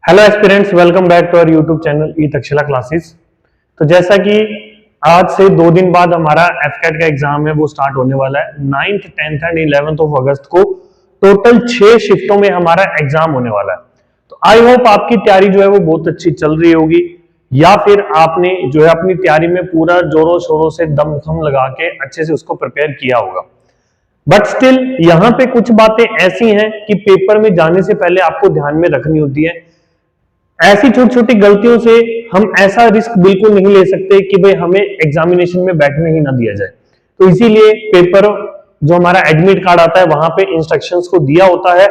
Hello aspirants, welcome back to our YouTube channel E Takshashila classes. तो जैसा कि आज से 2 दिन बाद हमारा एफकेट का एग्जाम है वो स्टार्ट होने वाला है। 9th, 10th and 11th of अगस्त को टोटल 6 शिफ्टों में हमारा एग्जाम होने वाला है। तो आई होप आपकी तैयारी जो है वो बहुत अच्छी चल रही होगी, या फिर आपने जो है अपनी तैयारी में पूरा जोरों शोरों से दम लगा के अच्छे से उसको प्रिपेयर किया होगा। बट स्टिल यहाँ पे कुछ बातें ऐसी हैं कि पेपर में जाने से पहले आपको ध्यान में रखनी होती है। ऐसी छोटी छोटी गलतियों से हम ऐसा रिस्क बिल्कुल नहीं ले सकते कि भाई हमें एग्जामिनेशन में बैठने ही ना दिया जाए। तो इसीलिए पेपर जो हमारा एडमिट कार्ड आता है वहां पे इंस्ट्रक्शंस को दिया होता है,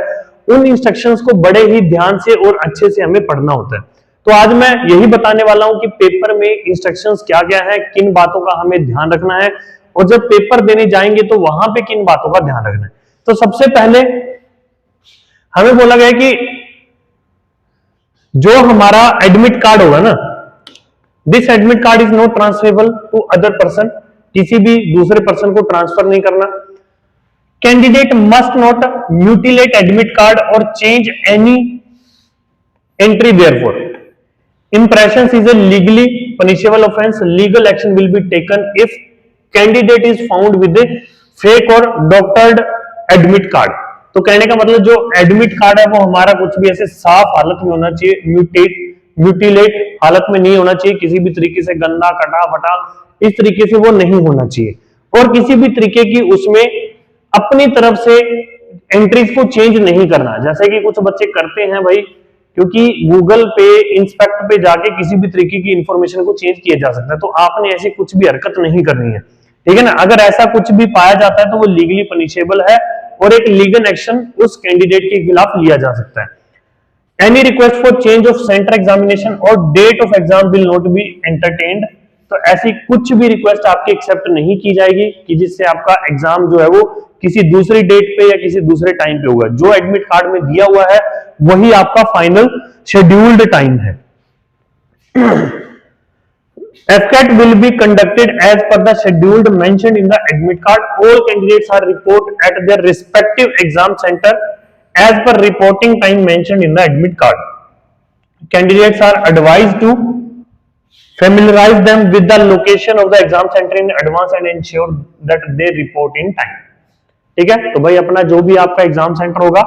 उन इंस्ट्रक्शंस को बड़े ही ध्यान से और अच्छे से हमें पढ़ना होता है। तो आज मैं यही बताने वाला हूं कि पेपर में इंस्ट्रक्शंस क्या क्या है, किन बातों का हमें ध्यान रखना है, और जब पेपर देने जाएंगे तो वहां पे किन बातों का ध्यान रखना है। तो सबसे पहले हमें बोला गया कि जो हमारा एडमिट कार्ड होगा ना, this admit card is not transferable to other person, किसी भी दूसरे पर्सन को ट्रांसफर नहीं करना। Candidate must not mutilate admit card और change any entry therefor. Impressions is a legally punishable offense. Legal action will be taken if candidate is found with a fake or doctored admit card. तो कहने का मतलब जो admit card है वो हमारा कुछ भी ऐसे साफ हालत में होना चाहिए, म्यूटिलेट हालत में नहीं होना चाहिए, किसी भी तरीके से गंदा कटा फटा इस तरीके से वो नहीं होना चाहिए, और किसी भी तरीके की उसमें अपनी तरफ से एंट्रीज को चेंज नहीं करना, जैसे कि कुछ बच्चे करते हैं भाई, क्योंकि गूगल पे इंस्पेक्ट पे जाके किसी भी तरीके की इंफॉर्मेशन को चेंज किया जा सकता है। तो आपने ऐसी कुछ भी हरकत नहीं करनी है, ठीक है ना। अगर ऐसा कुछ भी पाया जाता है तो वो लीगली पनिशेबल है और एक लीगल एक्शन उस कैंडिडेट के खिलाफ लिया जा सकता है। Any request for change of centre examination और date of exam will not be entertained. तो ऐसी कुछ भी रिक्वेस्ट आपकी एक्सेप्ट नहीं की जाएगी कि जिससे आपका एग्जाम जो है वो किसी दूसरी डेट पे या किसी दूसरे टाइम पे होगा। जो एडमिट कार्ड में दिया हुआ है वही आपका फाइनल शेड्यूल्ड टाइम है। FCAT will be conducted as per the schedule mentioned in the admit card. All candidates are report at their respective exam center as per reporting time mentioned in the admit card. Candidates are advised to familiarize them with the location of the exam center in advance and ensure that they report in time. ठीक है, तो भाई अपना जो भी आपका exam centre होगा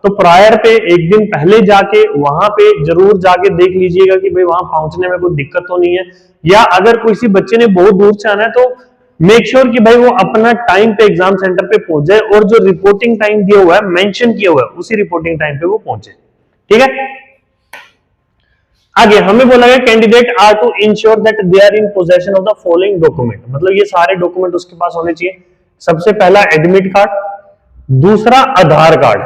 तो प्रायर पे एक दिन पहले जाके वहां पे जरूर जाके देख लीजिएगा कि भाई वहां पहुंचने में कोई दिक्कत तो नहीं है, या अगर किसी बच्चे ने बहुत दूर से आना है तो मेक श्योर कि भाई वो अपना टाइम पे एग्जाम सेंटर पे पहुंच जाए और जो रिपोर्टिंग टाइम दिया हुआ है, मेंशन किया हुआ है, उसी रिपोर्टिंग टाइम पे वो पहुंचे। ठीक है, आगे हमें बोला गया candidate are to ensure that they are in possession of the following document. मतलब ये सारे डॉक्यूमेंट उसके पास होने चाहिए। सबसे पहला एडमिट कार्ड, दूसरा आधार कार्ड,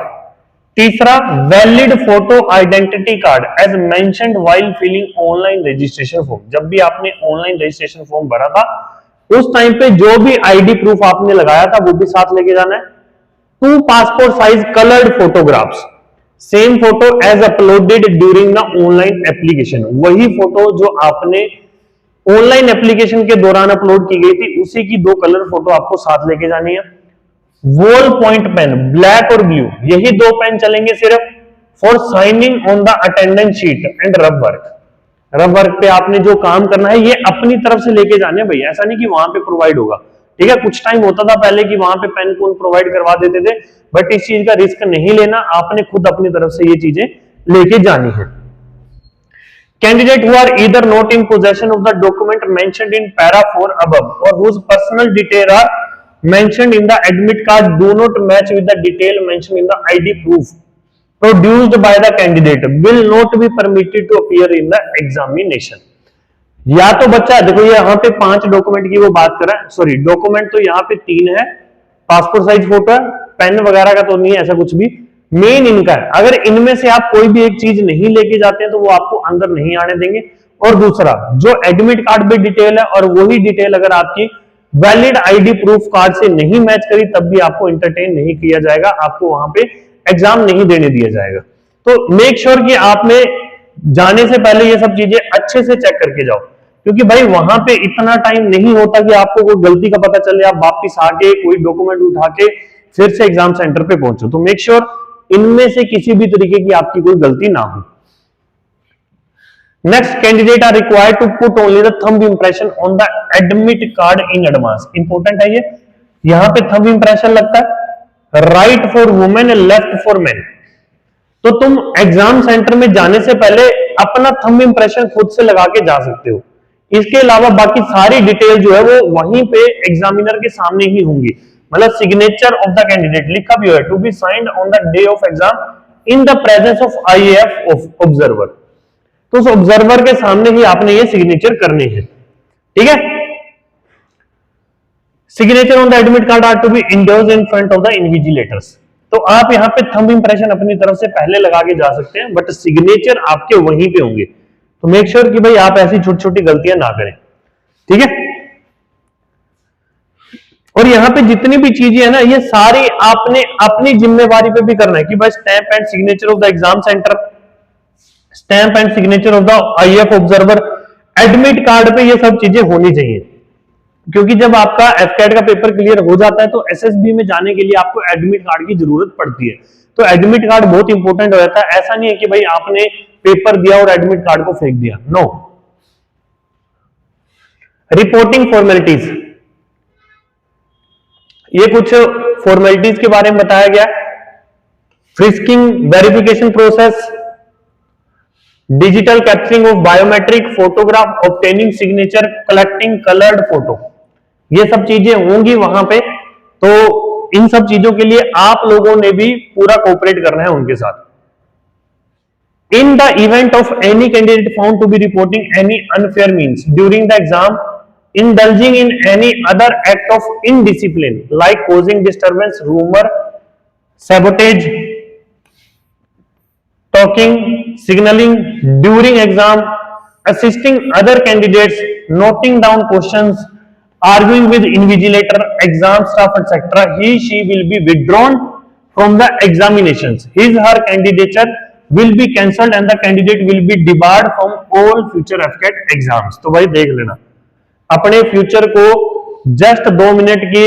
तीसरा valid photo identity card as mentioned while filling online registration form. जब भी आपने ऑनलाइन रजिस्ट्रेशन फॉर्म भरा था उस टाइम पे जो भी आईडी प्रूफ आपने लगाया था वो भी साथ लेके जाना है। 2 passport size coloured photographs, same photo as uploaded during the online application. वही फोटो जो आपने ऑनलाइन एप्लीकेशन के दौरान अपलोड की गई थी उसी की 2 कलर फोटो आपको साथ लेके जानी है। वॉल पॉइंट पेन ब्लैक और ब्लू, यही 2 पेन चलेंगे सिर्फ for signing on the attendance sheet and रब वर्क। रब वर्क पे आपने जो काम करना है ये अपनी तरफ से लेके जाने हैं भाई, ऐसा नहीं कि वहां पे प्रोवाइड होगा। ठीक है, कुछ टाइम होता था पहले कि वहां पे पेन कौन प्रोवाइड करवा देते थे, बट इस चीज का रिस्क नहीं लेना, आपने खुद अपनी तरफ से ये चीजें लेके जानी है। Candidate who are either not in possession of the document mentioned in para 4 above or whose personal details are mentioned in the admit card do not match with the detail mentioned in the ID proof produced by the candidate will not be permitted to appear in the examination. या तो बच्चा देखो ये यहाँ पे 5 document की वो बात कर रहा है, सॉरी डॉक्यूमेंट तो यहाँ पे 3 है, पासपोर्ट साइज फोटो है, पेन वगैरह का तो नहीं है ऐसा कुछ भी, मेन इनका है। अगर इनमें से आप कोई भी एक चीज नहीं लेके जाते हैं तो वो आपको अंदर नहीं आने देंगे। और दूसरा जो एडमिट कार्ड पे डिटेल है और वही डिटेल अगर आपकी वैलिड आईडी प्रूफ कार्ड से नहीं मैच करी तब भी आपको एंटरटेन नहीं किया जाएगा, आपको वहां पे एग्जाम नहीं देने दिया जाएगा। तो मेक श्योर कि आपने जाने से पहले ये सब चीजें अच्छे से चेक करके जाओ, क्योंकि भाई वहां पे इतना टाइम नहीं होता कि आपको कोई गलती का पता चले, आप वापिस आके कोई डॉक्यूमेंट उठा के फिर से एग्जाम सेंटर पे पहुंचो। तो मेक श्योर इनमें से किसी भी तरीके की आपकी कोई गलती ना हो। Next, candidate are required to put only the thumb impression on the admit card in advance. Important है ये, यहां पे थंब इंप्रेशन लगता है, right for women and left for men. तो तुम एग्जाम सेंटर में जाने से पहले अपना थंब इंप्रेशन खुद से लगा के जा सकते हो। इसके अलावा बाकी सारी डिटेल जो है वो वहीं पे एग्जामिनर के सामने ही होंगी। मतलब सिग्नेचर ऑफ द कैंडिडेट लिखा भी है, to be signed on the day of exam in the presence of IAF observer. तो उस ऑब्जर्वर के सामने ही आपने ये सिग्नेचर करनी है, ठीक है। Signature on the admit card are to be endorsed in front of the invigilators. तो आप यहां पे थंब इंप्रेशन अपनी तरफ से पहले लगा के जा सकते हैं, बट सिग्नेचर आपके वहीं पे होंगे। तो मेक श्योर कि भाई आप ऐसी छोटी छोटी गलतियां ना करें, ठीक है। और यहाँ पे जितनी भी चीजें है ना, ये सारी आपने अपनी जिम्मेवारी पे भी करना है कि भाई stamp and signature of the exam centre, stamp and signature of the IAF observer, admit card पे ये सब चीजें होनी चाहिए। क्योंकि जब आपका एफकेट का पेपर क्लियर हो जाता है तो एसएसबी में जाने के लिए आपको एडमिट कार्ड की जरूरत पड़ती है। तो एडमिट कार्ड बहुत इंपॉर्टेंट हो जाता है। ऐसा नहीं है कि भाई आपने पेपर दिया और एडमिट कार्ड को फेंक दिया, नो। रिपोर्टिंग फॉर्मेलिटीज, ये कुछ फॉर्मेलिटीज के बारे में बताया गया। Frisking, verification process, digital capturing of biometric, photograph, obtaining signature, collecting coloured photo, ये सब चीजें होंगी वहां पे। तो इन सब चीजों के लिए आप लोगों ने भी पूरा कोऑपरेट करना है उनके साथ। In the event of any candidate found to be reporting any unfair means during the exam, indulging in any other act of indiscipline like causing disturbance, rumor, sabotage, talking, signaling during exam, assisting other candidates, noting down questions, arguing with invigilator, exam staff, etc., he she will be withdrawn from the examinations. His her candidature will be cancelled and the candidate will be debarred from all future FCAT exams. तो भाई देख लेना, अपने future को just 2 minute की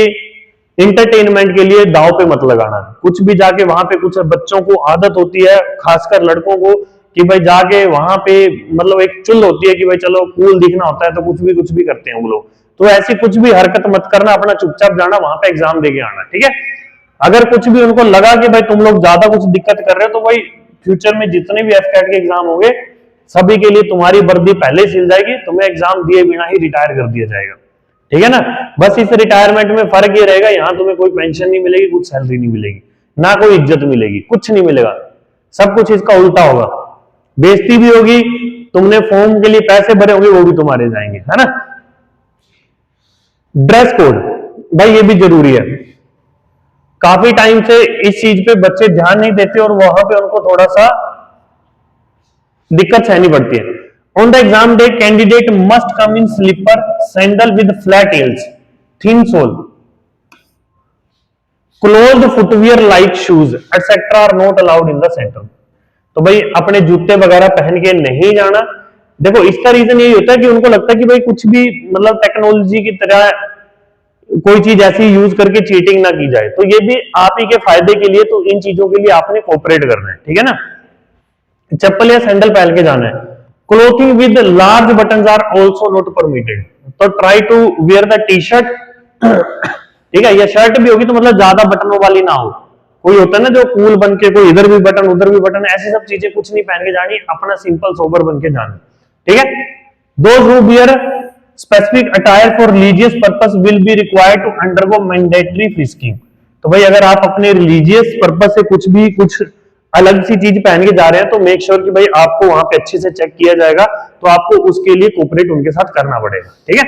entertainment के लिए दांव पे मत लगाना। कुछ भी जाके वहां पे, कुछ बच्चों को आदत होती है, खासकर लड़कों को, कि भाई जाके वहां पे मतलब एक चुल होती है कि भाई चलो कूल दिखना होता है तो कुछ भी करते हैं वो लोग। तो ऐसी कुछ भी हरकत मत करना, अपना चुपचाप जाना वहां पे एग्जाम देके आना, ठीक है। अगर कुछ भी उनको लगा कि भाई तुम लोग ज्यादा कुछ दिक्कत कर रहे हो तो भाई फ्यूचर में जितने भी एफकेट के एग्जाम होंगे सभी के लिए तुम्हारी वर्दी पहले ही सिल जाएगी, तुम्हें एग्जाम दिए बिना ही रिटायर कर दिया जाएगा, ठीक है ना। बस इस रिटायरमेंट में फर्क ये रहेगा, यहां तुम्हें कोई पेंशन नहीं मिलेगी, कुछ सैलरी नहीं मिलेगी, ना कोई इज्जत मिलेगी, कुछ नहीं मिलेगा, सब कुछ इसका उल्टा होगा। बेइज्जती भी होगी, तुमने फॉर्म के लिए पैसे भरे होंगे वो भी तुम्हारे जाएंगे, है ना। ड्रेस कोड, भाई ये भी जरूरी है। काफी टाइम से इस चीज पे बच्चे ध्यान नहीं देते और वहां पे उनको थोड़ा सा दिक्कत सहनी पड़ती है। On the exam day candidate must come in slipper, sandal with flat heels, thin sole, closed footwear like shoes etcetera are not allowed in the centre. तो भाई अपने जूते वगैरह पहन के नहीं जाना। देखो इसका रीजन यही होता है कि उनको लगता है कि भाई कुछ भी मतलब टेक्नोलॉजी की तरह कोई चीज ऐसी यूज करके चीटिंग ना की जाए। तो ये भी आप ही के फायदे के लिए, तो इन चीजों के लिए आपने कोऑपरेट करना है, ठीक है ना। चप्पल या सैंडल पहन के जाना है। Clothing with large buttons are also not permitted, तो try to wear the T shirt, ठीक है। या शर्ट भी होगी तो मतलब ज्यादा बटनों वाली ना हो। कोई होता है ना जो कूल बन के कोई इधर भी बटन उधर भी बटन, ऐसी सब चीजें कुछ नहीं पहन के जानी, अपना सिंपल सोबर बन के जाना, ठीक है। Those who wear specific attire for religious purpose will be required to undergo mandatory frisking. तो भाई अगर आप अपने रिलीजियस पर्पस से कुछ अलग सी चीज पहन के जा रहे हैं तो मेक श्योर कि भाई आपको वहां पे अच्छे से चेक किया जाएगा, तो आपको उसके लिए कोऑपरेट उनके साथ करना पड़ेगा, ठीक है।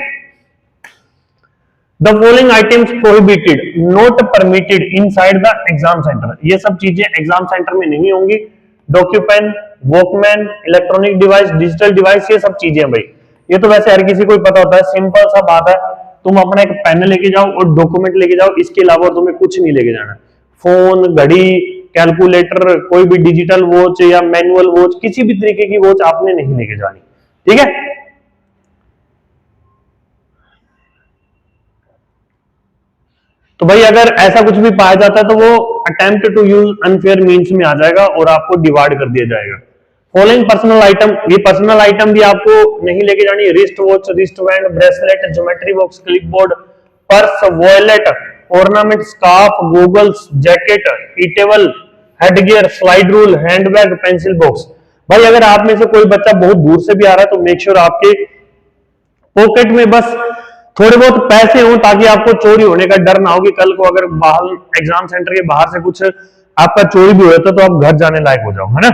The following items prohibited not permitted inside the exam centre, ये सब चीजें एग्जाम सेंटर में नहीं होंगी। Docupen, walkman, electronic device, digital device, ये सब चीजें भाई ये तो वैसे हर किसी को ही पता होता है, सिंपल सा बात है। तुम अपना एक पेन लेके जाओ और डॉक्यूमेंट लेके जाओ, इसके अलावा तुम्हें कुछ नहीं लेके जाना। फोन, घड़ी, कैलकुलेटर, कोई भी डिजिटल वॉच या मैनुअल वॉच, किसी भी तरीके की वॉच आपने नहीं लेके जानी, ठीक है। तो भाई अगर ऐसा कुछ भी पाया जाता है तो वो attempt to use unfair means में आ जाएगा और आपको डिवाइड कर दिया जाएगा। फॉलोइंग पर्सनल आइटम, ये पर्सनल आइटम भी आपको नहीं लेके जानी है। Wrist watch, wrist band, bracelet, geometry box, clipboard, purse, wallet, ornament, scarf, goggles, jacket, eatable, headgear, slide rule, handbag, pencil box. भाई अगर आप में से कोई बच्चा बहुत दूर से भी आ रहा है तो मेक श्योर आपके पॉकेट में बस थोड़े बहुत पैसे हो, ताकि आपको चोरी होने का डर ना हो कि कल को अगर बाहर एग्जाम सेंटर के बाहर से कुछ आपका चोरी भी होता तो आप घर जाने लायक हो जाओ, है ना।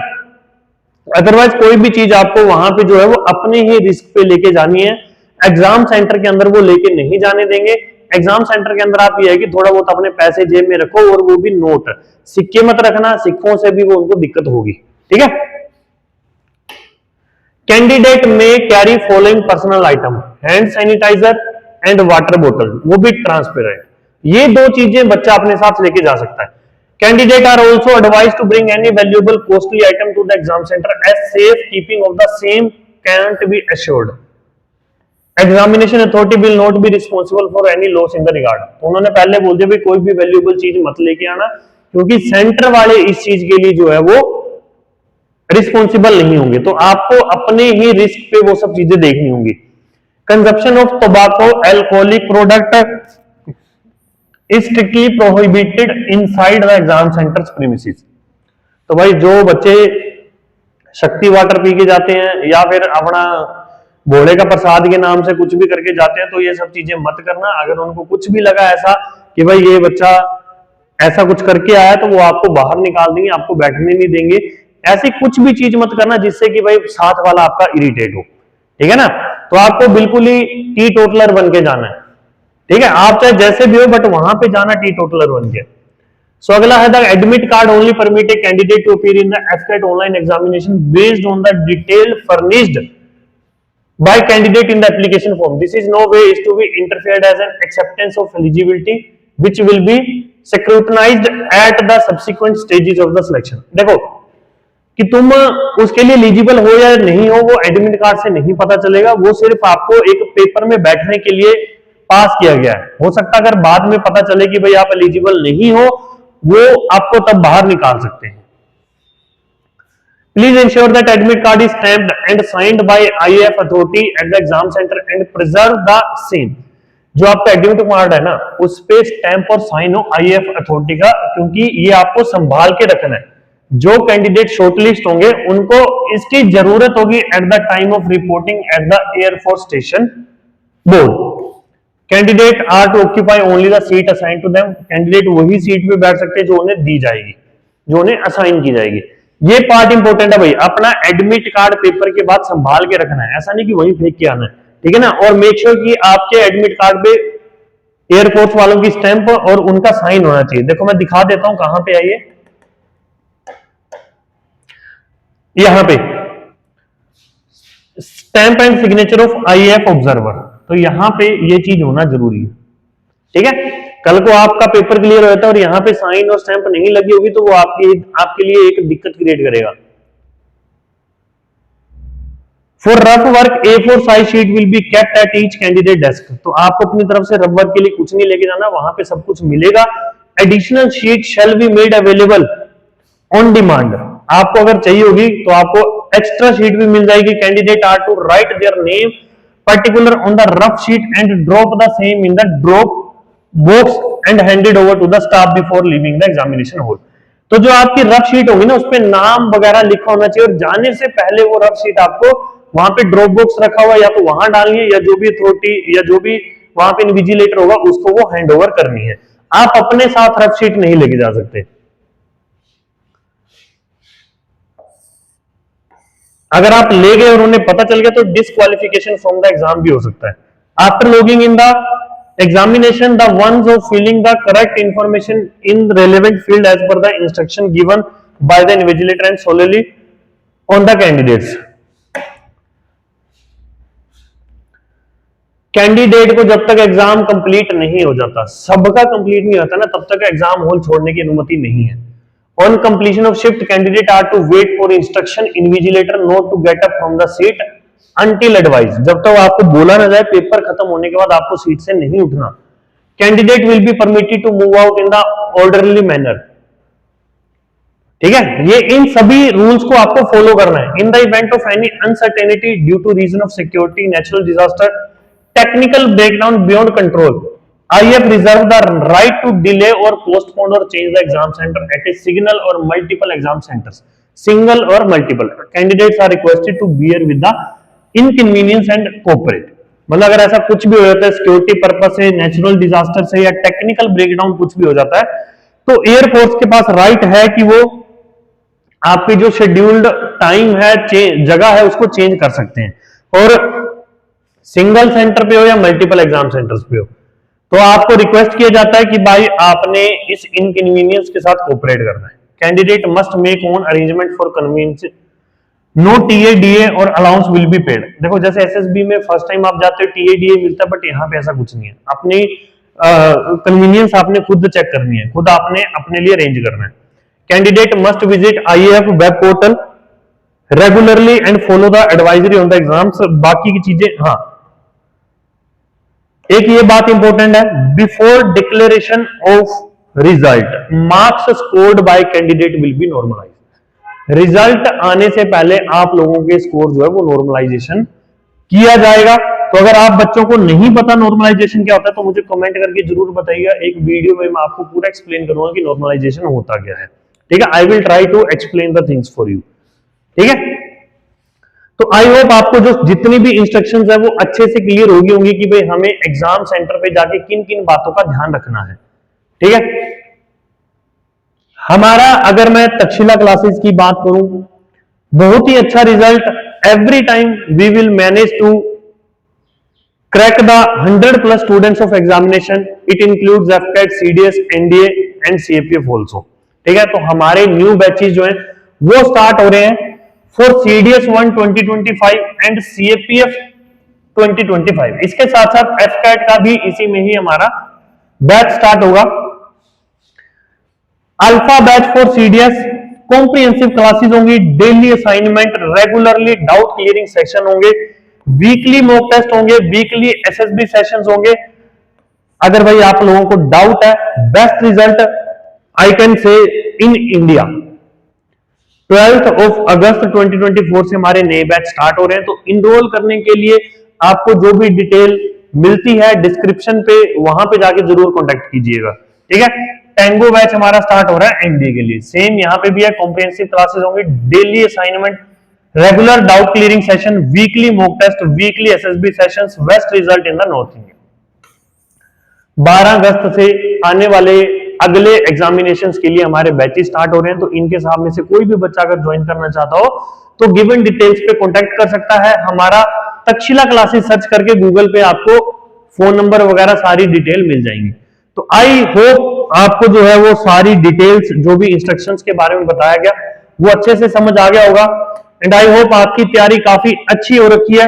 अदरवाइज कोई भी चीज आपको वहां पे जो है वो अपने ही रिस्क पे लेके जानी है। एग्जाम सेंटर के अंदर वो लेके नहीं जाने देंगे। एग्जाम सेंटर के अंदर आप ये है कि थोड़ा बहुत अपने पैसे जेब में रखो, और वो भी नोट, सिक्के मत रखना, सिक्कों से भी वो उनको दिक्कत होगी, ठीक है। कैंडिडेट में carry following personal item, hand sanitizer and water बोतल, वो भी ट्रांसपेरेंट। ये दो चीजें बच्चा अपने साथ लेके जा सकता है। Candidate are also advised to bring any valuable costly item to the exam center as safe keeping of the same can't be assured. Examination authority will not be responsible for any loss in the regard. तो उन्होंने पहले बोल दिया भाई कोई भी valuable चीज मत लेके आना, क्योंकि सेंटर वाले इस चीज के लिए जो है वो रिस्पॉन्सिबल नहीं होंगे, तो आपको अपने ही रिस्क पे वो सब चीजें देखनी होंगी। Consumption of tobacco, alcoholic product is strictly prohibited inside the exam center's premises. तो भाई जो बच्चे शक्ति वाटर पी के जाते हैं या फिर अपना भोले का प्रसाद के नाम से कुछ भी करके जाते हैं, तो ये सब चीजें मत करना। अगर उनको कुछ भी लगा ऐसा कि भाई ये बच्चा ऐसा कुछ करके आया, तो वो आपको बाहर निकाल देंगे, आपको बैठने नहीं देंगे। ऐसी कुछ भी चीज मत करना जिससे कि भाई साथ वाला आपका इरिटेट हो, ठीक है ना। तो आपको बिल्कुल ही टी टोटलर बन के जाना है, ठीक है। आप चाहे जैसे भी हो बट वहां पे जाना टी टोटलर बन के। सो अगला है the admit card only permit a candidate to appear in the AFCAT online examination based on the detail furnished by candidate in the application form. This is no way is to be interfered as an acceptance of eligibility which will be scrutinised at the subsequent stages of the selection. देखो कि तुम उसके लिए eligible हो या नहीं हो वो एडमिट कार्ड से नहीं पता चलेगा, वो सिर्फ आपको एक पेपर में बैठने के लिए पास किया गया है। हो सकता है अगर बाद में पता चले कि भाई आप एलिजिबल नहीं हो, वो आपको तब बाहर निकाल सकते हैं। Please ensure that admit card is stamped and signed by IAF authority at the exam centre and preserve the same. जो आपका एडमिट कार्ड है ना, उस पे स्टैंप और साइन हो आईएएफ अथॉरिटी का, क्योंकि ये आपको संभाल के रखना है। जो कैंडिडेट शॉर्टलिस्ट होंगे उनको इसकी जरूरत होगी at the time of reporting at the air force station board. Candidate are to occupy only the seat assign to them. Candidate वही सीट पे बैठ सकते हैं जो उन्हें दी जाएगी, जो उन्हें असाइन की जाएगी। ये पार्ट इंपॉर्टेंट है भाई, अपना एडमिट कार्ड पेपर के बाद संभाल के रखना है, ऐसा नहीं कि वहीं फेंक के आना है, ठीक है ना। और मेक श्योर कि आपके एडमिट कार्ड पे एयरफोर्स वालों की स्टैंप और उनका साइन होना चाहिए। देखो मैं दिखा देता हूं कहां पे आइए, यहां पे stamp and signature of IAF observer, तो यहां पे ये चीज होना जरूरी है, ठीक है। कल को आपका पेपर क्लियर होता है और यहां पे साइन और स्टैंप नहीं लगी होगी तो वो आपके लिए एक दिक्कत क्रिएट करेगा। For rough work A4 size sheet will be kept at each candidate desk. तो आपको अपनी तरफ से रफ वर्क के लिए कुछ नहीं लेके जाना, वहां पे सब कुछ मिलेगा। Additional sheet shall be made available on demand. आपको अगर चाहिए होगी तो आपको एक्स्ट्रा शीट भी मिल जाएगी। Candidate are to write their name particular on the rough sheet and drop the same in the drop box and hand it over to the staff before leaving the examination hall। तो जो आपकी rough sheet होगी ना उस पे नाम वगैरह लिखा होना चाहिए, और जाने से पहले वो रफ शीट आपको वहां पे ड्रॉप बॉक्स रखा हुआ या तो वहां डालनी है, या जो भी अथॉरिटी या जो भी वहां पे इन्विजिलेटर होगा उसको वो हैंड ओवर करनी है। आप अपने साथ रफ शीट नहीं लेके जा सकते। अगर आप ले गए और उन्हें पता चल गया तो डिस्क्वालिफिकेशन फ्रॉम द एग्जाम भी हो सकता है। After logging in the examination the once of filling the correct information in relevant field as per the instruction given by the invigilator and solely on the candidates. Candidate को जब तक exam complete नहीं हो जाता, सबका complete नहीं होता ना, तब तक एग्जाम हॉल छोड़ने की अनुमति नहीं है। On completion of shift, candidate are to wait for instruction invigilator not to get up from the seat until advised। जब तक आपको बोला ना जाए पेपर खत्म होने के बाद आपको सीट से नहीं उठना। Candidate will be permitted to move out in the orderly manner। ठीक है, ये इन सभी रूल्स को आपको फॉलो करना है। In the event of any uncertainty due to reason of security, natural disaster, technical breakdown beyond control, IF reserve the right to delay or postpone or change the exam center at a single or multiple exam centers. Single or multiple candidates are requested to bear with the inconvenience and cooperate. मतलब अगर ऐसा कुछ भी हो जाता है security purpose से, natural disaster से या टेक्निकल ब्रेकडाउन कुछ भी हो जाता है, तो एयरफोर्स के पास राइट है कि वो आपकी जो शेड्यूल्ड टाइम है, जगह है, उसको चेंज कर सकते हैं। और सिंगल सेंटर पे हो या मल्टीपल एग्जाम सेंटर्स पे हो, तो आपको रिक्वेस्ट किया जाता है कि भाई आपने इस इनकन्वीनियंस के साथ कोऑपरेट करना है। Candidate must make own arrangement for convenience, no TA DA or allowance will be paid. देखो जैसे एसएसबी में फर्स्ट टाइम आप जाते हो टीए डीए मिलता है, बट यहाँ पे ऐसा कुछ नहीं है। अपनी कन्वीनियंस आपने खुद चेक करनी है, खुद आपने अपने लिए अरेंज करना है। Candidate must visit IAF web portal regularly and follow the advisory on the exams. बाकी की चीजें, हाँ एक ये बात इंपॉर्टेंट है, before declaration of result marks scored by candidate will be normalize. Result आने से पहले आप लोगों के स्कोर जो है वो नॉर्मलाइजेशन किया जाएगा। तो अगर आप बच्चों को नहीं पता नॉर्मलाइजेशन क्या होता है तो मुझे कमेंट करके जरूर बताइएगा, एक वीडियो में मैं आपको पूरा एक्सप्लेन करूंगा कि नॉर्मलाइजेशन होता क्या है। ठीक है, I will try to explain the things for you. ठीक है, तो आई होप आपको जो जितनी भी इंस्ट्रक्शंस है वो अच्छे से क्लियर होगी होंगी कि भाई हमें एग्जाम सेंटर पे जाके किन किन बातों का ध्यान रखना है। ठीक है, हमारा अगर मैं तक्षशिला क्लासेस की बात करूं, बहुत ही अच्छा result every time we will manage to crack the 100+ students of examination. It includes AFCAT, CDS, NDA and CAPF also. ठीक है, तो हमारे न्यू बैचेस जो हैं वो स्टार्ट हो रहे हैं फॉर CDS 1 2025 एंड CAPF 2025। इसके साथ साथ एफकैट का भी इसी में ही हमारा बैच स्टार्ट होगा। Alpha batch for CDS, comprehensive classes होंगी, daily assignment, regularly doubt clearing session होंगे, वीकली मॉक टेस्ट होंगे, वीकली SSB सेशंस होंगे। अगर भाई आप लोगों को डाउट है, best result I can say in India 12 अगस्त 2024 से हमारे नए बैच स्टार्ट हो रहे हैं। तो इनरोल करने के लिए आपको जो भी डिटेल मिलती है डिस्क्रिप्शन पे, वहां पे जाके जरूर कांटेक्ट कीजिएगा। ठीक है, टैंगो बैच हमारा स्टार्ट हो रहा है एनडीए के लिए, सेम यहाँ पे भी है, कॉम्प्रिहेंसिव क्लासेस होंगी, daily assignment, regular doubt clearing session, weekly mock test, weekly SSB sessions, best result in the north India. 12 अगस्त से आने वाले अगले एग्जामिनेशंस के लिए हमारे बैचेस स्टार्ट हो रहे हैं। तो इनके साथ में से कोई भी बच्चा अगर ज्वाइन करना चाहता हो तो गिवन डिटेल्स पे कांटेक्ट कर सकता है। हमारा तक्षशिला क्लासेस सर्च करके गूगल पे आपको फोन नंबर वगैरह सारी डिटेल मिल जाएंगी। तो आई होप आपको जो है वो सारी डिटेल्स जो भी इंस्ट्रक्शंस के बारे में बताया गया वो अच्छे से समझ आ गया होगा। एंड आई होप आपकी तैयारी काफी अच्छी हो रखी है।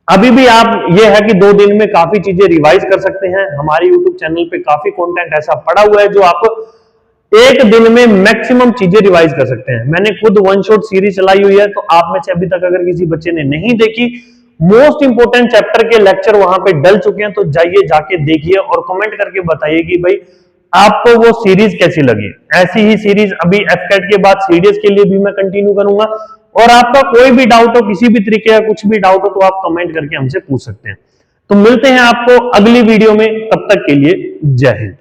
अभी भी आप ये है कि 2 दिन में काफी चीजें रिवाइज कर सकते हैं। हमारे YouTube चैनल पे काफी कंटेंट ऐसा पड़ा हुआ है जो आप 1 दिन में मैक्सिमम चीजें रिवाइज कर सकते हैं। मैंने खुद वन शॉट सीरीज चलाई हुई है, तो आप में से अभी तक अगर किसी बच्चे ने नहीं देखी, मोस्ट इंपोर्टेंट चैप्टर के लेक्चर वहां पे डल चुके हैं, तो जाइए जाके देखिए और कमेंट करके बताइए कि भाई आपको वो सीरीज कैसी लगी। ऐसी ही सीरीज अभी एफकेट के बाद सीडीएस के लिए भी मैं कंटिन्यू करूंगा। और आपका कोई भी डाउट हो, किसी भी तरीके का कुछ भी डाउट हो, तो आप कमेंट करके हमसे पूछ सकते हैं। तो मिलते हैं आपको अगली वीडियो में, तब तक के लिए जय हिंद।